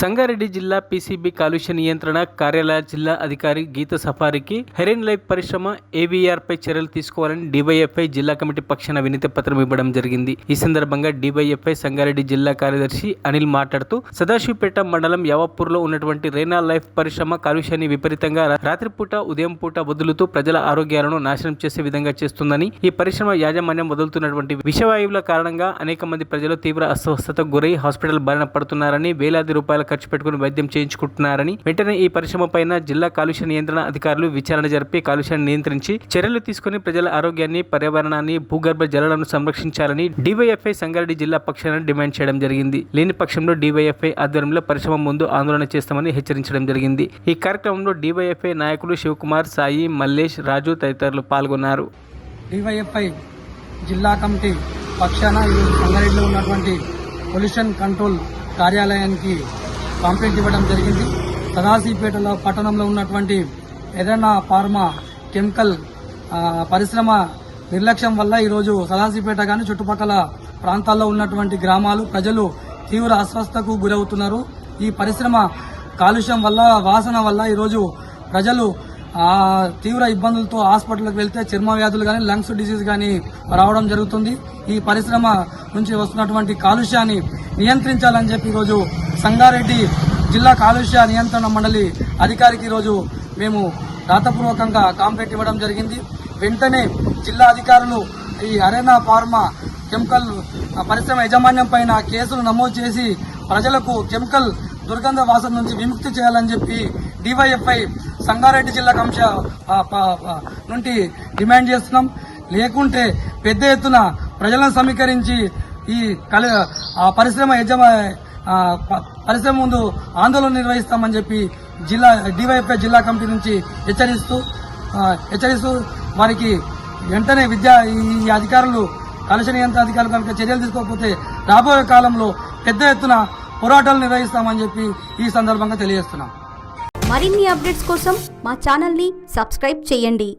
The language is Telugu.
సంగారెడ్డి జిల్లా పీసీబీ కాలుష్య నియంత్రణ కార్యాలయ జిల్లా అధికారి గీత సఫారీకి హెరెన్ లైఫ్ పరిశ్రమ ఏబీఆర్ పై చర్యలు తీసుకోవాలని డివైఎఫ్ఐ జిల్లా కమిటీ పక్షాన వినతి పత్రం ఇవ్వడం జరిగింది. ఈ సందర్భంగా డివైఎఫ్ఐ సంగారెడ్డి జిల్లా కార్యదర్శి అనిల్ మాట్లాడుతూ సదాశివపేట మండలం యావపూర్లో ఉన్నటువంటి రేనా లైఫ్ పరిశ్రమ కాలుష్యాన్ని విపరీతంగా రాత్రిపూట ఉదయం పూట వదులుతూ ప్రజల ఆరోగ్యాలను నాశనం చేసే విధంగా చేస్తుందని, ఈ పరిశ్రమ యాజమాన్యం వదులుతున్నటువంటి విషవాయువుల కారణంగా అనేక మంది ప్రజలు తీవ్ర అస్వస్థతకు గురై హాస్పిటల్ బారిన పడుతున్నారని, వేలాది రూపాయల ఖర్చు పెట్టుకుని వైద్యం చేయించుకుంటున్నారని, వెంటనే ఈ పరిశ్రమ పైన జిల్లా కాలుష్య నియంత్రణ అధికారులు విచారణ జరిపి కాలుష్యాన్ని నియంత్రించి చర్యలు తీసుకుని ప్రజల ఆరోగ్యాన్ని, పర్యావరణాన్ని, భూగర్భ జలాలను సంరక్షించాలని డివైఎఫ్ఐ సంగారెడ్డి జిల్లా పక్షాన డిమాండ్ చేయడం జరిగింది. లేని పక్షంలో డివైఎఫ్ఐ ఆధ్వర్యంలో పరిశ్రమ ముందు ఆందోళన చేస్తామని హెచ్చరించడం జరిగింది. ఈ కార్యక్రమంలో డివైఎఫ్ఐ నాయకులు శివకుమార్, సాయి, మల్లేష్, రాజు తదితరులు పాల్గొన్నారు. డివైఎఫ్ఐ జిల్లా కమిటీ పక్షాన సంగారెడ్డిలో ఉన్నటువంటి పొల్యూషన్ కంట్రోల్ కార్యాలయానికి కంప్లైంట్ ఇవ్వడం జరిగింది. సదాశివపేటలో పట్టణంలో ఉన్నటువంటి ఎర్రన్న ఫార్మా కెమికల్ పరిశ్రమ నిర్లక్ష్యం వల్ల ఈరోజు సదాశివపేట కానీ చుట్టుపక్కల ప్రాంతాల్లో ఉన్నటువంటి గ్రామాలు ప్రజలు తీవ్ర అస్వస్థతకు గురవుతున్నారు. ఈ పరిశ్రమ కాలుష్యం వల్ల, వాసన వల్ల ఈరోజు ప్రజలు తీవ్ర ఇబ్బందులతో హాస్పిటల్కి వెళ్తే చర్మ వ్యాధులు కానీ, లంగ్స్ డిసీజ్ కానీ రావడం జరుగుతుంది. ఈ పరిశ్రమ నుంచి వస్తున్నటువంటి కాలుష్యాన్ని నియంత్రించాలని చెప్పి ఈరోజు సంగారెడ్డి జిల్లా కాలుష్య నియంత్రణ మండలి అధికారికి ఈరోజు మేము రాతపూర్వకంగా కంప్లైంట్ ఇవ్వడం జరిగింది. వెంటనే జిల్లా అధికారులు ఈ అరేనా ఫార్మా కెమికల్ పరిశ్రమ యాజమాన్యం పైన కేసులు నమోదు చేసి ప్రజలకు కెమికల్ దుర్గంధ వాసన నుంచి విముక్తి చేయాలని చెప్పి డివైఎఫ్ఐ సంగారెడ్డి జిల్లా కమిష నుండి డిమాండ్ చేస్తున్నాం. లేకుంటే పెద్ద ఎత్తున ప్రజలను సమీకరించి ఈ పరిశ్రమ ముందు ఆందోళన నిర్వహిస్తామని చెప్పి డివైఎఫ్ఐ జిల్లా కమిటీ నుంచి హెచ్చరిస్తూ వారికి వెంటనే ఈ అధికారులు, కాలుష్య నియంత్రణ అధికారులు కనుక చర్యలు తీసుకోకపోతే రాబోయే కాలంలో పెద్ద ఎత్తున పోరాటాలు నిర్వహిస్తామని చెప్పి ఈ సందర్భంగా తెలియజేస్తున్నాం. మరిన్ని అప్డేట్స్ కోసం మా ఛానల్ని సబ్స్క్రైబ్ చేయండి.